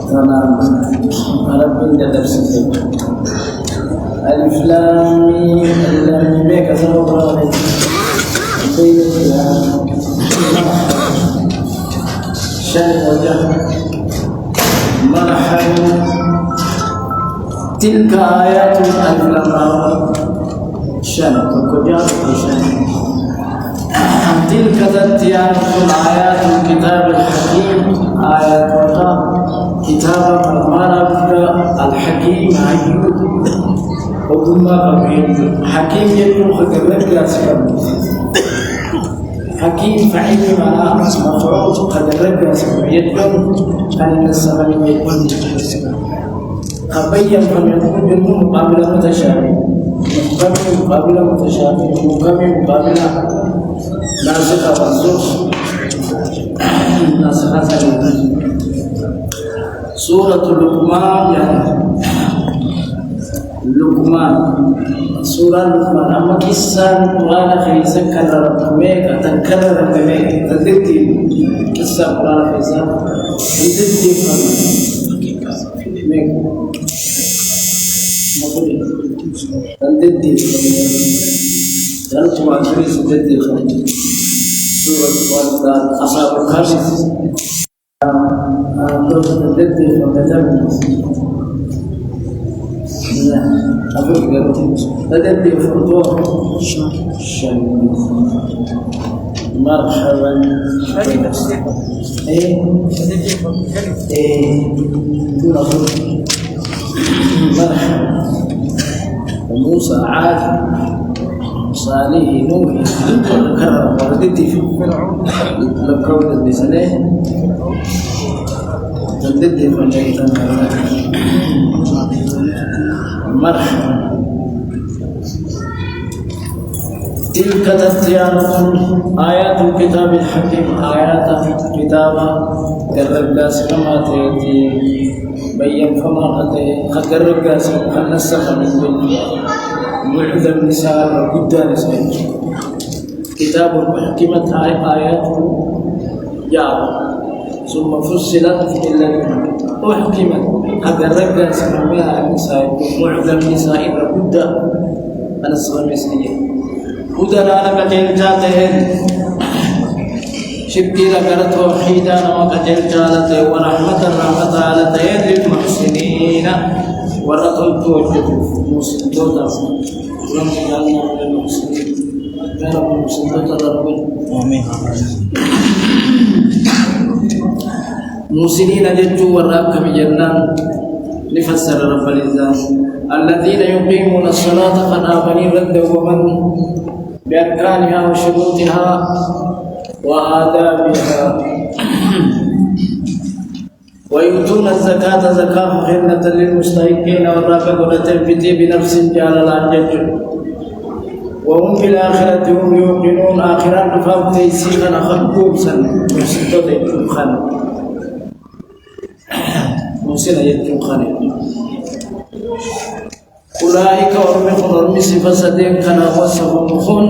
تمام. رب درس ألف لام ميم بك سبب رابط شن وجه مرحبا تلك آيات ألف لام شن وجه شن تلك تتيان آيات الكتاب الحكيم آيات كتاب المرب الحكيم عيود وكما قبيل حكيم يكون خدمت لأسفل حكيم فعيل معناه مفعول خدمت لأسفل يكون أن السماء يكون خبيا فليكون منه مقابل متشابه محكم مقابل متشابه محكم مقابل ناسخة منسوخ ناسخة سليمة سورة لقمان يعني لقمان سورة لقمان أما قصة قرآن خيسة كرر ميك أتكرر ميك تدتي قصة قرآن خيسة تدتي ميك مقولي تدتي جلت وعشرين تدتي سورة الوالدات أصحاب الكهف تدتي وكتب تدتي وفرطوه مرحبا ايه مرحبا وموسى عاد صالح نوح كرر وردتي في لكون النساء تدتي فنجيتنا مرحبا تلك تستيانة آيات الكتاب الحكيم آيات كتاب كرر كما تيتي بيّن فما قدر كاسم خنسخ من معظم نساء وقدى نساء كتاب حكمت آيات جاء ثم فصلت إلا وحكمت قدر كاسم بها النساء معظم نساء وقدى أنصر مسلية هدى لنا جاتهن شبكي لك توحيدا وقتل جالته ورحمة الرحمة على تيد المحسنين ورقل توجد محسن تودا ولم يجعلنا من المحسنين يا رب المحسن تودا رب آمين محسنين جدوا وراك بجنان لفسر رب العزة الذين يقيمون الصلاة قد آمنوا رد ومن بأركانها وشروطها وآدابها ويؤتون الزكاة زكاة خيرة للمستحقين والراكبون تنفتي بنفس جعل العنجج وهم في الآخرة هم يوقنون آخرا نفاق تيسيرا خلقوب سن محسنة يتم خانق محسنة يتم خانق أولئك ورمخون ورمسي فسدين كان وصفهم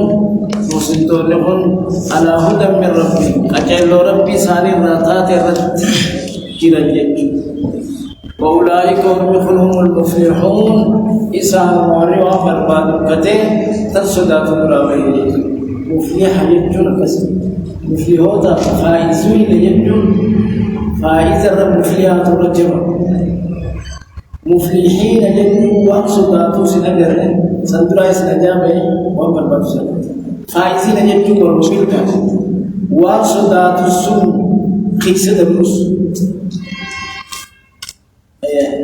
مسلمون على هدى من ربي أجل ربي ساني راتات رت كيرجت وأولئك هم المفلحون إسان موري وبرباد كتير ترسدات الرابعين مفلح يجون كسب مفلحوتا فائزوي ليجون فائز الرب مفلحات الرجل مفلحين يجون وأقصداتو سنجرن سندرايس نجابه وبرباد سنجرن فايزين يجوا والمشركة وصدات السوء قيسة الروس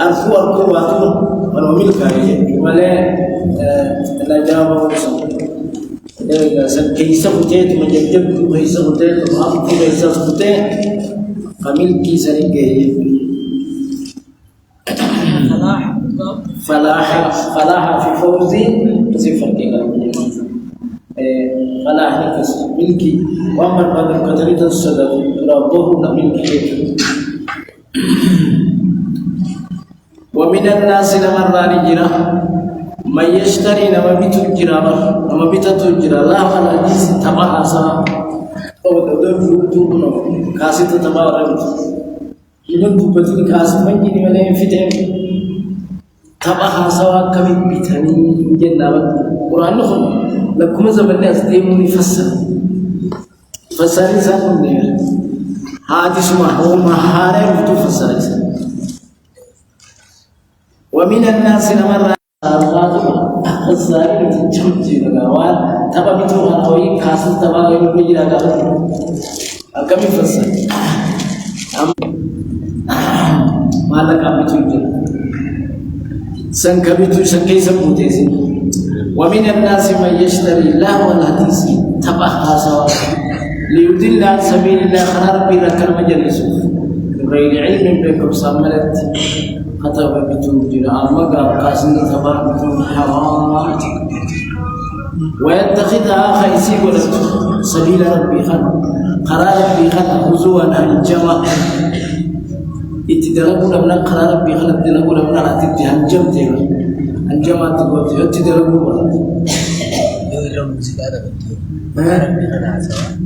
أرفو واتون والملكة ولا نجابة ورسل قيسة فتاة مجدد قيسة فتاة وأرفو قيسة فتاة قميل قيسة نجاية فلاح في فوزي صفر كذا فلا نفس ملكي وأمر بعد القدر تصدق ربه ملكي ومن الناس لمن رانجرا من يشتري نما بيتجرا نما بيتجرا لا ولا جيس تبعسا أو دور كاسة تبارك يمد بدين كاسة من جني ولا ينفتح تبعها سواء كم بيتني جنة القرآن نقول لكم زمن الناس ديمون يفسر فسر إنسان من هذا اسمه هو مهارة بتفسر ومن الناس نمر الزائر تجمع جنوان تبى بتوه هنوي كاسة تبى يوم بيجي لقاه كم يفسر ما لك أم بتوه سنكبتو سنكي سبوتيسي ومن الناس من يشتري الله والحديث تبعها سواء ليضل عن سبيل الله خرار بركن مجلس غير علم بكم صاملت خطب بتوجد أمغا قاسم تبع حرام ويتخذها خيسي ولد سبيل ربي خن قرار ربي خن هزوا عن الجماعة اتدربوا لمن قرار ربي خن اتدربوا لمن اتدهم جمتين الجماعة تقول اتدربوا يوم زيادة بنتي مكارب بيخنا سوا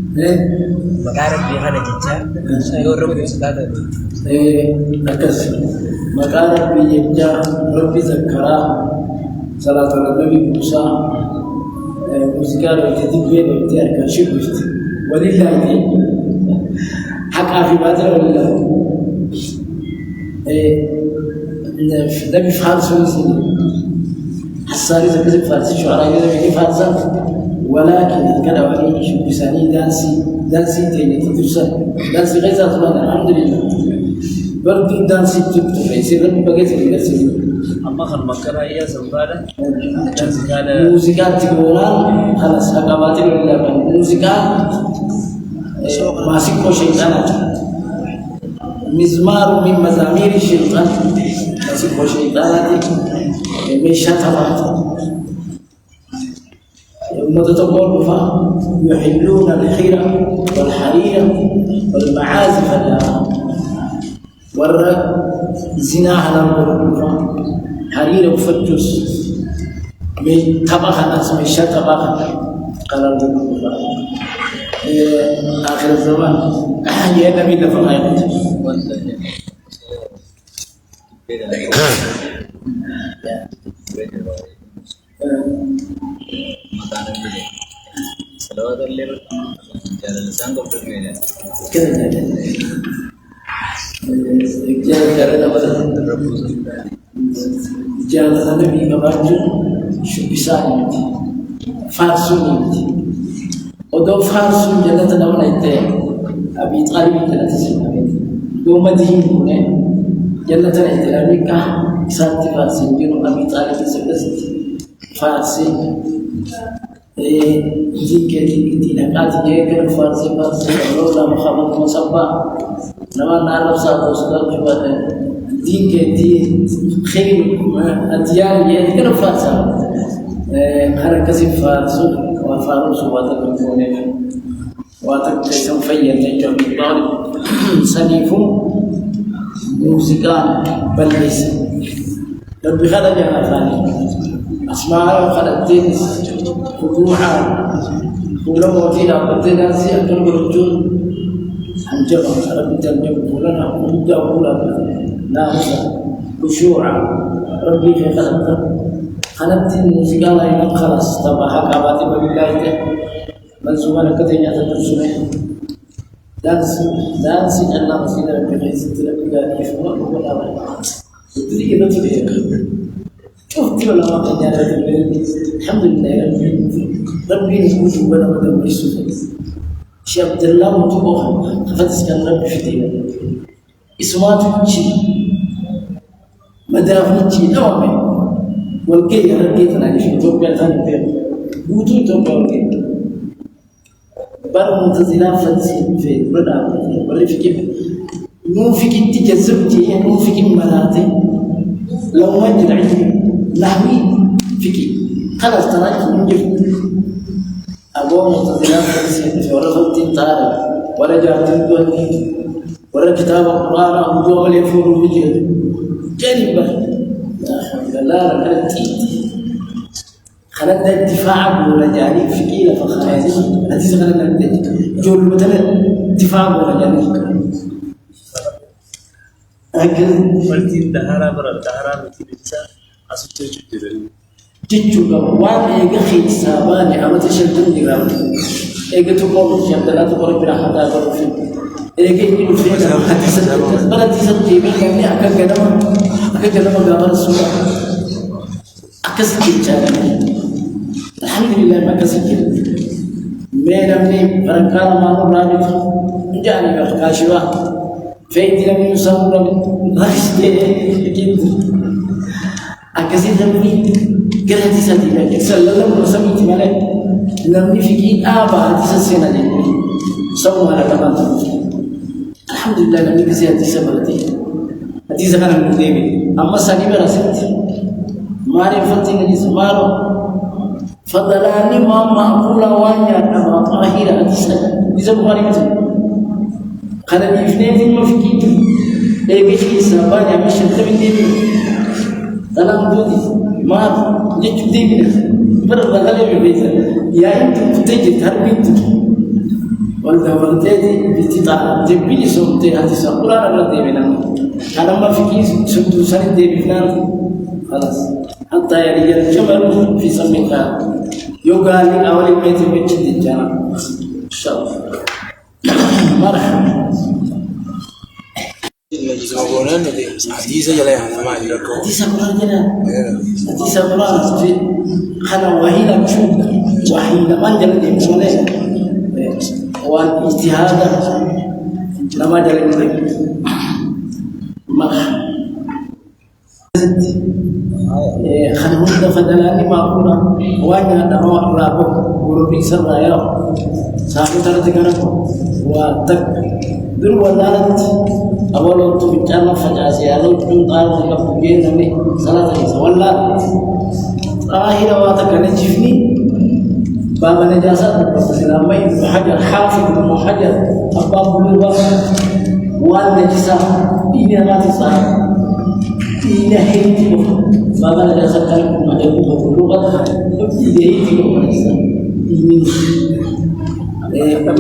مكارب بيخنا جدا يوم زيادة بنتي أكس مكارب بيجا ربي ذكرى صلاة النبي موسى مذكر وتدبير وتأكل شبهت ولله حق في بدر ولا النبي فارس ويسير حساري زكزك فارس شعراء النبي فارس ولكن كذا ولي شو بساني دانسي تاني تدرسه دانسي غير ذات الحمد لله برضو دانسي تبتو يصير لهم بقيت الدانسي أما خل مكرا هي زبالة دانسي كان موسيقى تقولان خلاص حقابات ولا موسيقى ماسك شيطان مزمار من مزامير الشيطان ماسك شيطان من شتمات متطور يحلون الخير والحرير والمعازف والرق زنا على الغرب حرير وفتش من طبخ الناس من شتبخ قال الغرب آخر الزمان يا نبي لفقايت كذا جاء النبي قبل شو بيساعد فارسون ودو فارسون جلت نونا يتين أبي طالب جلت سلمي دو مدين هنا جلت نهتلامي كه سانت فارسين جنو أبي طالب سلمي فارسين jika tidak kati jeker farsi Allah Muhammad Mustafa nama Arab satu sudah kepada jika di khir atiyan jeker farsi karena kasih farsi wafaru suatu kemudian watak kesamfaian yang jauh sanifu musikan balis dan berkata jangan fani asma'a khalatin خضوعا ولما وفينا قلتنا سيأكل برجون عن جبل رب تنجم لنا ونبدأ أولا ناقصا خشوعا ربي في خلقت الموسيقى لا يمكن خلاص طبعا حق عباتي بالله منزوما كتنيا تدرسونه دانسي أنا مسينا ربي خيسة ربي لا يفهم ولا ولا تدري كده تدري شوف كل ما قد الحمد لله ربي نقول ولا بد من السفر شيخ عبد الله متوقع فتس كان ربي في دينه اسمات شيء مدافع شيء دوامه والكي ربي تنادي في توبه ثاني بيت بوتو توبه والكي بار منتظرين فتس في بدا ولا في كيف مو في تجذبتي مو في مراتي لو وجد علمي نحوي فيكي خلاص تراك من جفت أبو متزلان في ورقة طارق ولا جاءت الدنيا ولا كتاب القرآن أبو دوم يفور بجهد جانبا لا حول لا ركلتي خلنا الدفاع ورجالي في كيلة فخلاص هذه خلنا جول مثلا دفاع ورجالي أكل فلتين دهارا برا دهارا متيجا أسوتي جدري جيجو كوان إيجا خيل سابان أما تشتم ديرام إيجا تقول شامدلا تقول براحة تقول في إيجا يقول في حديث بلدي سبتيبي كمي أكل كلام قابل السورة أكسر كيجانا الحمد لله ما كسر ما نبني فرقان ما نرابط جاني كاشوا فايدي لم يسمى رشد كيد أكسر نبني كرهتي ساتينا كسر لهم رسمي تمالك نبني فيكي آبا هذه السنة دي سووا على كمان الحمد لله نبني كسر هذه سبلتي هذه زمان المديبي أما ساني براسيتي معرفتي نجس مارو فضلاني ما معقولا وانيا أما طاهرة أتسا إذا معرفتي خلال الاثنين ما فيكي إيجي في سابانيا مش التبين ديبي سلام دودي ما جيت ديبي برد غالي بيتا يا أنت تجي تربيت والده والدتي بتطلع جبيني صوتي هاتي قرآن الله ديبنا أنا ما فيكي سنتو سنة ديبنا خلاص حتى يلي الجمل في سمكها يقال أولي بيت بيت الجنة إن شاء الله مرحبا حديث جلاي أنا ما أدري كم حديث قرآن جنا حديث قرآن في خنا وهيلا مشوق وهيلا ما جل ديمونه والاجتهاد لما جل ديمونه مرحبا خلهم دفدلاني معقولا وانا دعوة رابو وربي سر يا سامي ترى تكرم واتك دور ودارت أولو تبتعنا فجأة لو تنطار لفوجين نبي صلاة عيسى ولا آخر واتك نجفني باب نجاسة السلامي حجر حافظ بن حجر أباب الوفا والنجسة إني ما تصار إني هيتي باب نجاسة كلمة مجرد اللغة إني هيتي إني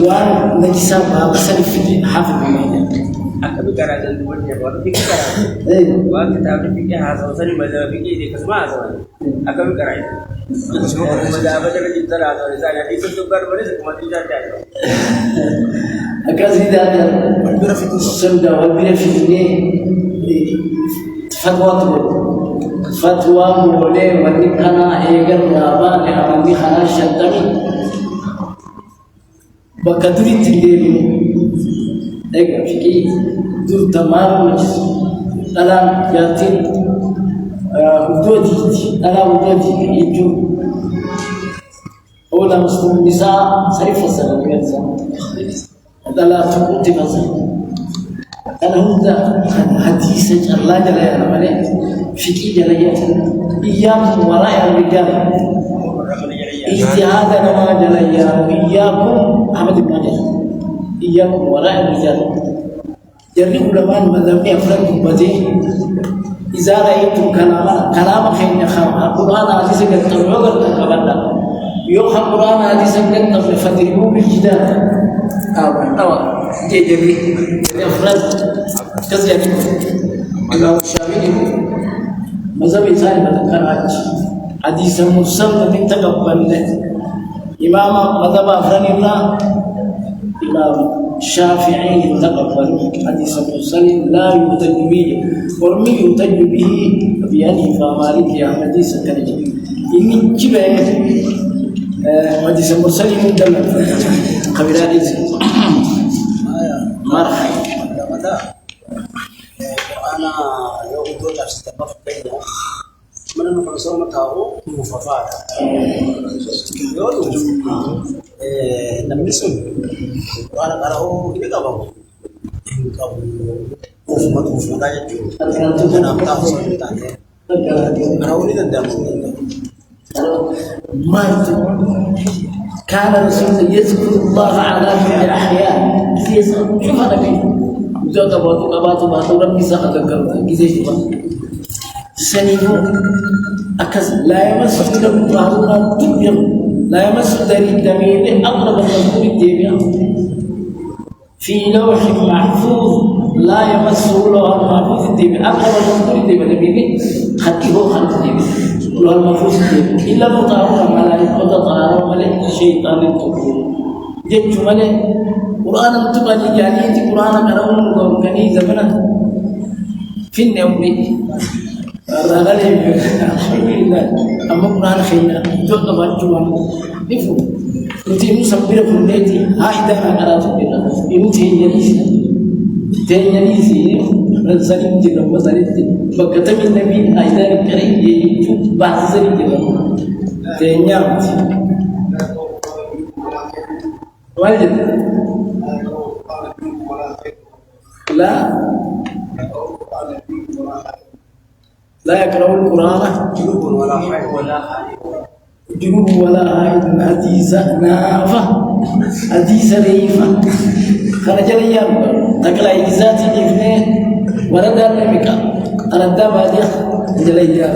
وان نجسة باب سلفي حافظ بن أكمل كراجل دولة ولا فيك كراجل وان كتاب فيك هذا وصل مذهب فيك إذا كسمع هذا أكمل كراجل مذهب جل جدار هذا ولسان يدي سنتوكر ولسه كم تيجي جاهل أكاسي ده برفق السنة والبرفق فتوى مولى ونكنا إيجار رابان أمامي خلاص شدني بكتوري تلين إيجار فيكي دور تمام مجلس ألام ياتين ودودي ألام ودودي يجوا أولا مسلم النساء صريف السنة يرزق هذا لا تقول تفصل أنا هذا حديث الله جل وعلا فيكي جليات إياكم وراء الرجال اجتهادنا ما جليا إياكم أحمد بن حجر إياكم وراء الرجال جرّي علماء المذهب أفراد بدي إذا رأيتم كلام خير خام القرآن حديث قد تبعوا قبلنا يوم القرآن حديث قد فدربوا بالجدال أو جرّي أفراد كذا إمام الشافعي مذهب إنسان مذكرات حديث مرسل من تقبل إمام مذهب أفراد الله إمام الشافعي تقبل حديث مرسل لا يحتج به ورمي يحتج به بأنه فمالك يا حديث كنجي إن جبه حديث مرسل من دم قبيلة مرحبا أنا لو قلت أستطرف بينه من المفرسون متاعه مفافات يقولوا نمسون وأنا قرأه إلى قبل وفما تاجد أنا أمتاه سلطانه أنا أريد أن كان رسول يذكر الله على كل أحيان شوف هذا كيف جاء تبارك ربي سأذكر كذا شوف سنيفو أكز لا يمس الطهارون تبيض لا يمس الدمين أقرب المذكور الدنيا في لوح محفوظ لا يمسه لوح المحفوظ الدنيا أقرب المذكور الدنيا خطيه خلق الدنيا لوح المحفوظ الدنيا إلا مطهرون ملائكة وطهارون ملائكة الشيطان الكفور جد ملائكة قرآن تبالي جانيتي قرآن كرام كني زمنا في النوم الرجال الحمد أما قرآن خينا توقف الجوان نفهم أنتي مسبرة كليتي هاي أنا قرأت بينا أنتي ينيسي رزقين جل وزارين بكتب النبي هاي كريم يجوب بعض زين جل تنيامت واجد لا لا يقرأ القرآن جنوب ولا حائض حديث نافة حديث ريفة خرج الأيام تقلع إجازات الاثنين ورد النبي أرد بعدها جليا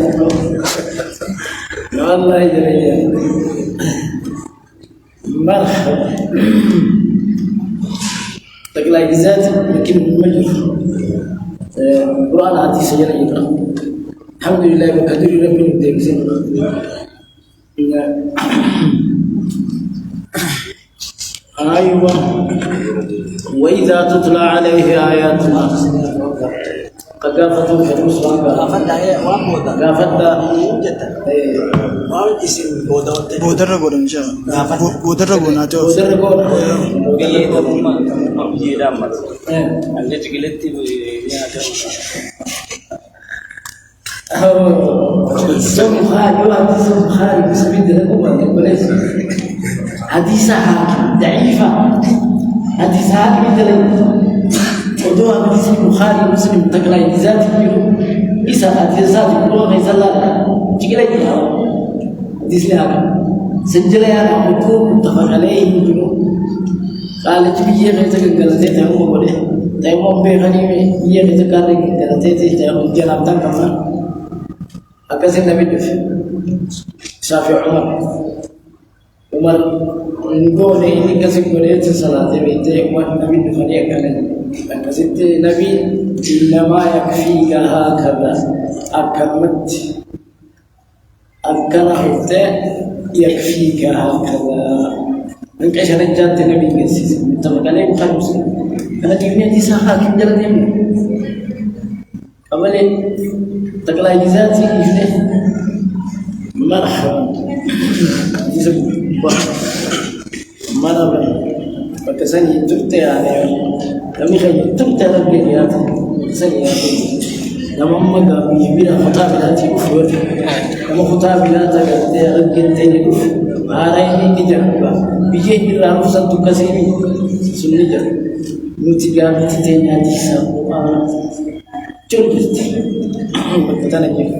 والله جليا مرحبا تقلع إجازات لكن مجر القرآن حديث جليا الحمد لله وقدر ربنا الدين أيوة وإذا تتلى عليه آياتنا قافته في الرسل قافته بودر إن شاء الله بودر ناتو حديثها ضعيفة حديثها مثلا ودوها حديث البخاري ومسلم تقرأ ذات اليوم إذا حديثات الله يسلى تقرأ حديث لها سجل يا مكتوب متفق عليه الجنوب قال تبي غيرتك قالت تيمم ولا تيمم بغني يغيرتك قالت تيمم جناب تنكما أكثر النبي شافع عمر نقول إني كسب قريت صلاة بيته والنبي نفني كان كسبت نبي إنما يكفيك هكذا أكملت أكنت يكفيك هكذا إنك عشان جات نبي كسيس تبغى عليه خمس أنا تبني دي ساعة كم جلد يوم أولي تقلع جزاتي إجنه مرحبا مرحبا فكساني تبتي يعني لم يخيل تبتي على البيئات كساني لما أمك بيبينا خطابلاتي أفور لما خطابلاتك أغدتني أفور هاريني نجربا بيجي بالرعب سنتو كسيني سنجر نتيجة تتيني ديسا جلدتي بكتانا جيب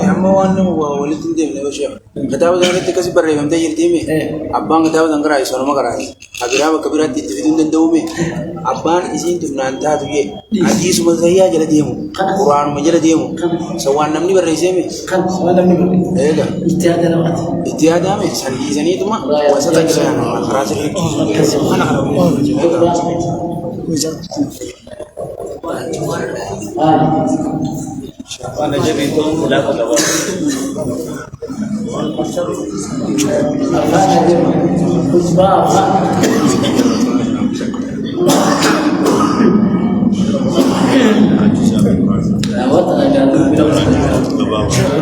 amma wannan walitin da ne washe katabu da ne take bare ban da yirdi me abban katabu da ngara iso magara abira ba kabira ti tidin da dawme abban isin tum nan ta duye hadisi mun sai ya jala demu qur'an mun jala demu sawan namni bare sai me kan wannan ne da ittihada me sani zani tuma wasa ta kira rasul ana أنا جبت لا تلوى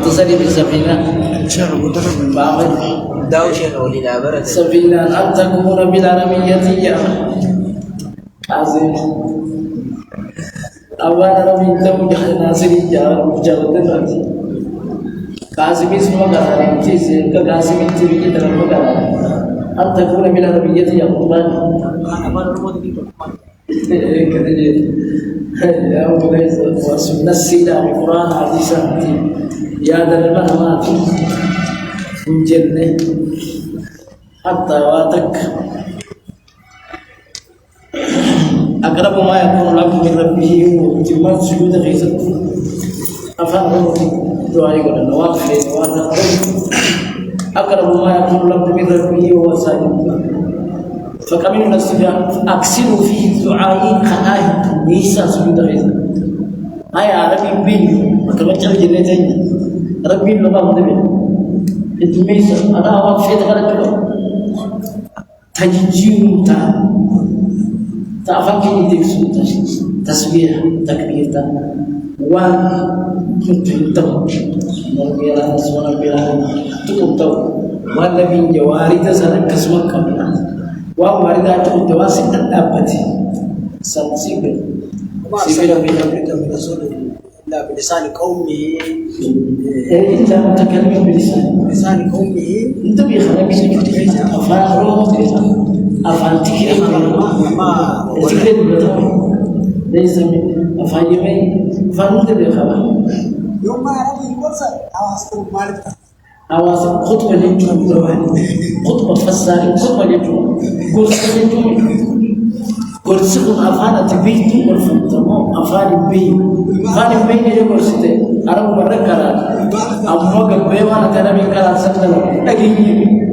تصلي بالسفينة داوشة ولي برد سفينة أن تكون بالعربية عظيم أولا ربي تم ناصري جاوة قاسم اسمه قرار كيس كقاسم تبي كده رب قرار أن تكون بالعربية يا قربان كده يا أبو ليس وسنة السيدة القرآن حديثا يا دربنا في الجنة حتى واتك أقرب ما يكون العبد من ربه وتمام سجود غيظه أفهم دعاء يقول النوافل أقرب ما يكون العبد من ربه وهو ساجد فكم من الاستجابة أكثر فيه الدعاء خناه ليس سجود غيظه هاي ربي بين كما تعرف جنتين ربي لما بدبي التميس أنا أوقف في تقرأ تجيم تافكني تكسو تسبيح تكبير وان كنت يتم نرجع نسونا بلا تكتو وان بين جواري تسنى كسمك كمنا وان واردا تكتو سنة أبتي سنسيب سيبنا بنا رسول الله بلسان قومه أنت متكلم بلسان قومه أنت بيخلق بيجي أفعاله أفعال تكلم ما تكلم بتاعه ليس أفعاله فانت بيخلق يوم ما ربي يقصر أواصل مالك أواز خطوة للجوم خطوة فساري خطوة للجوم قرص للجوم قرصكم أفعال تبيتم والفنتمو أفعال بين أفعال بين يجب قرصته أنا مرة كلا أموك بيوانا تنامي كلا سنتنا أجيني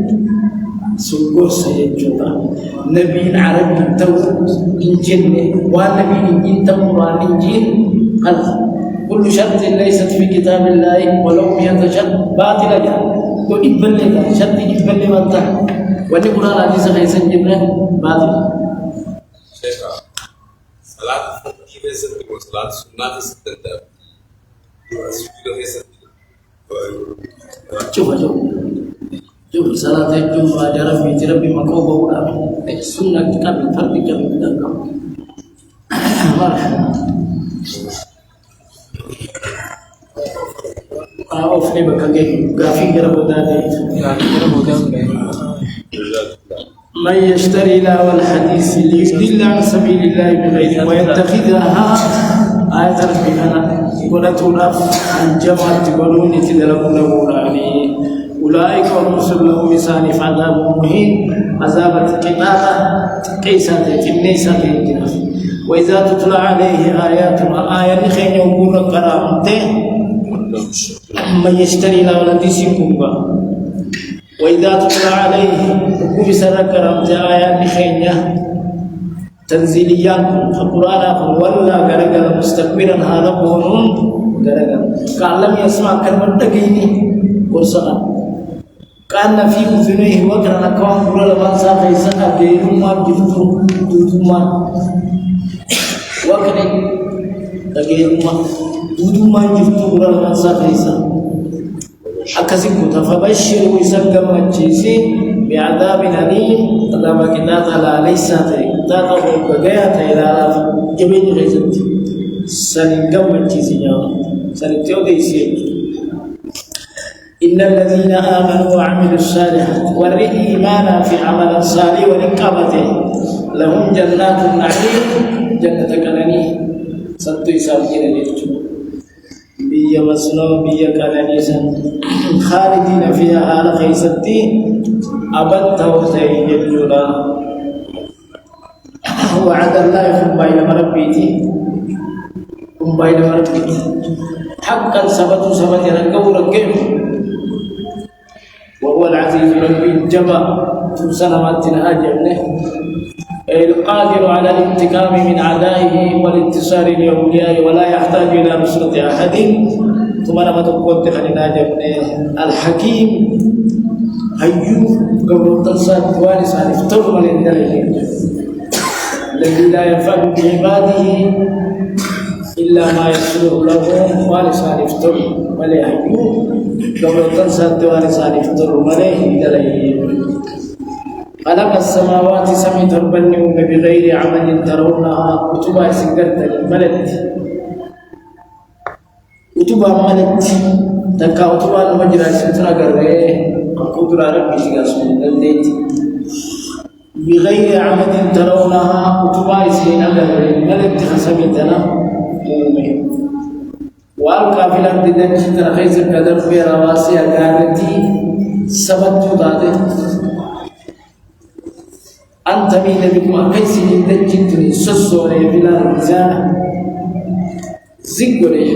سوكور سيجوبا نبي عربي تو إنجيل ونبي إنجيل تو وإنجيل خلاص كل شرط ليست في كتاب الله ولو مئة شرط باطلة تو إبن لك شرط إبن لك وأن القرآن حديث خيسا جبنا باطل شيخا صلاة الفجر ليست وصلاة السنة ستة سجود ليست شوف صلاة الجمعة ربي مكوبة ولا السنة قبل فرد قبل ذلك مرحبا أوفني بكاكي غافي غربوداني من يشتري لهو الحديث ليضل عن سبيل الله بغير ويتخذها آية ربنا ونتونا عن جماعة قولون تدركون قولاني أولئك ورسل لهم لسان عذاب مهين عذاب القطاطة كيسات كنيسات الجنة وإذا تتلى عليه آياتنا آية خين يقول كرامته من يشتري له نديسكم وإذا تتلى عليه كبسر كرامته آيات خين تنزيليان القرآن ولا غرغر مستكبرا هذا قانون غرغر قال لم يسمع كلمة تقيني قرصنا كان في أذنيه وقرا كون قرا لمن ساق يسقى غير ما جفتو دوما وقرا غير ما دوما جفتو قرا لمن ساق يسقى أكسبوا تفبشر ويسقى مجيسي بعذاب أليم عذاب كتاب لا ليس تاتو بغيات إلى جميع غيزت سنقم مجيسي سنتيو ديسي إن الذين آمنوا وعملوا الصالحات ورئي إيمانا في عمل صالح ونقابته لهم جنات النعيم جنة كنني سنتو يسابقين للجو بي مسنو بي كنني سن خالدين فيها آل خيستي أبد توتين يجولا وعد الله يخب بين مربيتي بين مربيتي حقا سبت رقو رقم وهو العزيز ربي الجبار سلامتنا أجله القادر على الانتقام من أعدائه والانتصار لأوليائه ولا يحتاج إلى نصرة أحد ثم لما تقول لنا الحكيم هيو قبل التصاد وارث عن افتر من الذي لا ينفع بعباده إلا ما يسر له وارث عن افتر ولا يحيو قبل التصاد وارث عن افتر ولا يحيو خلق السماوات سمي تربنهم بغير عمل ترونها كتبا سكرت الملت كتبا ملت تكا كتبا المجرى ستنا قرره قدر ربي سيغاسون دلديت بغير عمل ترونها كتبا سينا قرره ملت خسمتنا مومي والقى في الأرض دنش ترخيص القدر في رواسي أقارتي سبت تطاته أنت مين بكم أكيسين دجتني سسوري بلا ميزان زقوري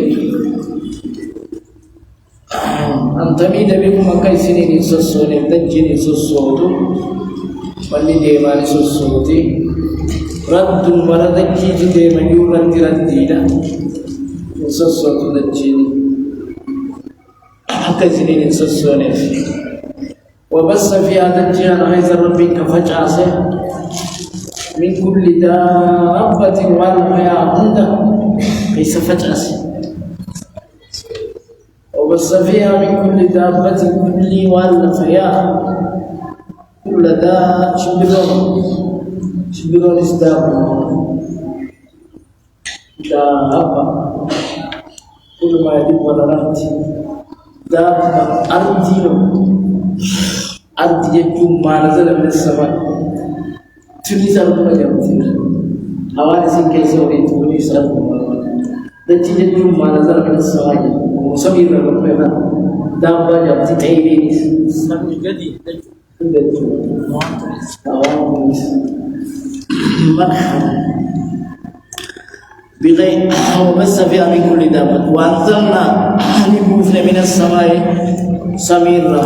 أنت مين بكم أكيسين سسوري دجتني سسوري واللي ديواني سسوري رد وردكي ديما يورد ردينا سسوري دجتني أكيسين سسوري وبس في هذا الجهل غيظ ربك فجعسه من كل دابة والحياة عنده ليس فجعسه وبس فيها من كل دابة كل والحياة كل دا شبرون ازدابه دابة كل ما يجب ولا رأتي دابة أرضي أرض يجوم ما نزل من السماء تنزل من الجنة حوادث كيسة وريتوني سلام دتي يجوم ما نزل من السماء وسمير ربنا دابا جابتي تعيني سمي جدي مرحبا بغير وبس فيها من كل دابة وأنزلنا نبوفنا من السماء سميرا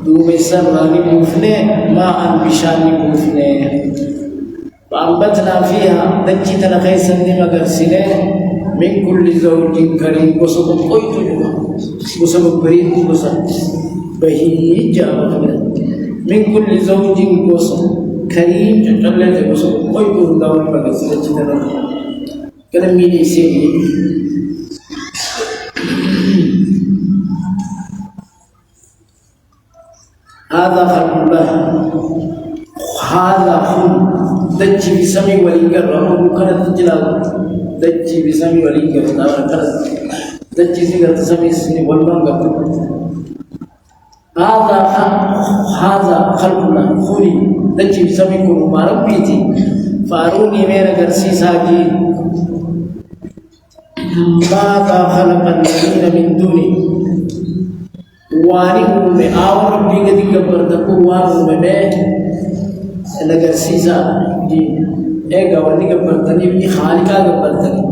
دومي سرا نبوفنا ماء بشان نبوفنا وأنبتنا فيها دجتنا خيسا نمغرسنا من كل زوج كريم وصدق قيت وصدق بريد وصدق بهي جابنا من كل زوج وصدق كريم جعلت وصدق قيت ودور مغرسنا كلام مين سيدي هذا خلق الله هذا خلق دجي بسمي ولينجر ربو كانت تجلال دجي بسمي ولينجر دجي سيغا تسمي سني والمانغا هذا خلق الله خلق دجي بسمي كنو ما ربيتي فاروني ميرا غرسي ساكي ماذا خلق الذين من دوني واني من آور بيجا دي كبر تكو وانو من لگر سيسا دي ايغا واني كبر تني بني خالقا كبر تني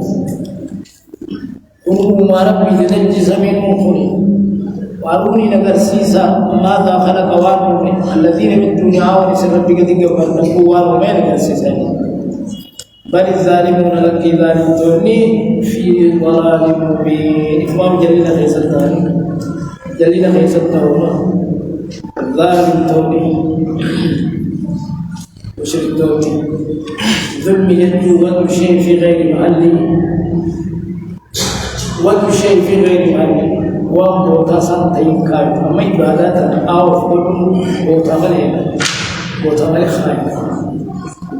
كنو مارا بيجا دي زمين مخوني واروني لگر سيسا ماذا خلق وانو من الذين من دوني آور سر بيجا دي كبر تكو وانو من لگر سيسا بل الظالمون لك ظالموني في ضلال مبين إمام جليل خيس الثاني جليل خيس التوبة ظالم توني وشرك توني ظلم يجو وذو شيء في غير محله وذو شيء في غير محله وقوتا سنتين كارت أما إبادات أو فقل قوتا غلينا قوتا غلي خائن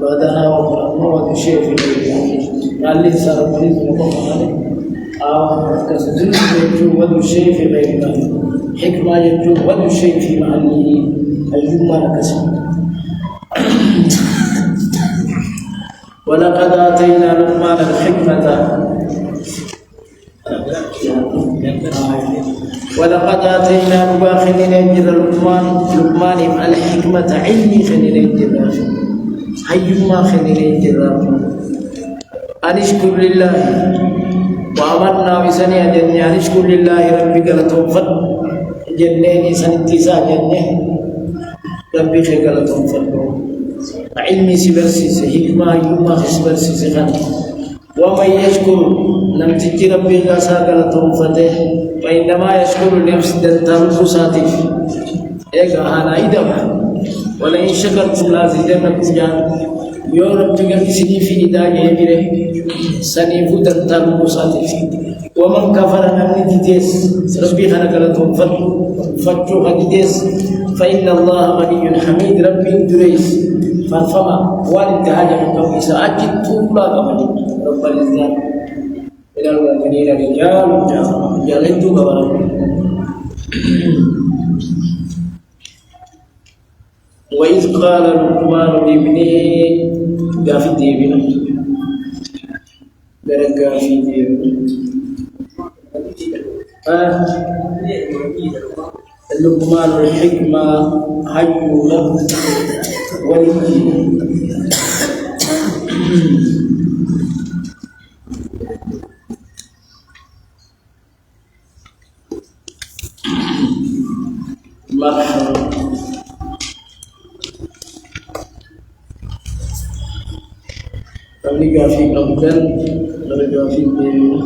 بدنا وقرأنا شيء في قال لي صار مريض مقام كسجل يجو ودو شيء في غيره حكمة يجو ودو شيء في محله الجمعة كسب ولقد آتينا لقمان الحكمة ولقد آتينا مباخلين يجر لقمان الحكمة علمي خليل يجر حيما خليل الجرام أن اشكر لله وأمرنا بسنة جنة أن اشكر لله ربك لتوفر جنة سنتيسا جنة ربك لتوفر علمي سبرسيس حكمة يما سبرسيس خان ومن يشكر لم تجي ربك لتوفر فإنما يشكر لنفس دلتان فساتف إيقا أنا إدم ولئن شكرتم لازيدنكم جان يو رب تغفي سني في نداء يمره سني فتن تابو ساتف ومن كفر نمني ديس ربي خلق لكم فتو حديث فإن الله غني حميد ربي دريس فالفما والد حاجة من قوي سأجد طولا كمني رب الإنسان من المؤمنين رجال جعلتوا كبرا وإذ قال لقمان لابنه قافي ديبنا درك قافي ديبنا لقمان الحكمة حيونا ولي مرحبا kami gafi kamdan dari gafi ini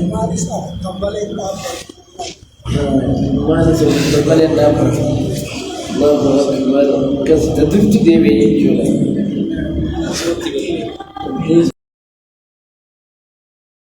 Marisa, kembali mana sih kembali dapat Allah kas tetap di dewi juga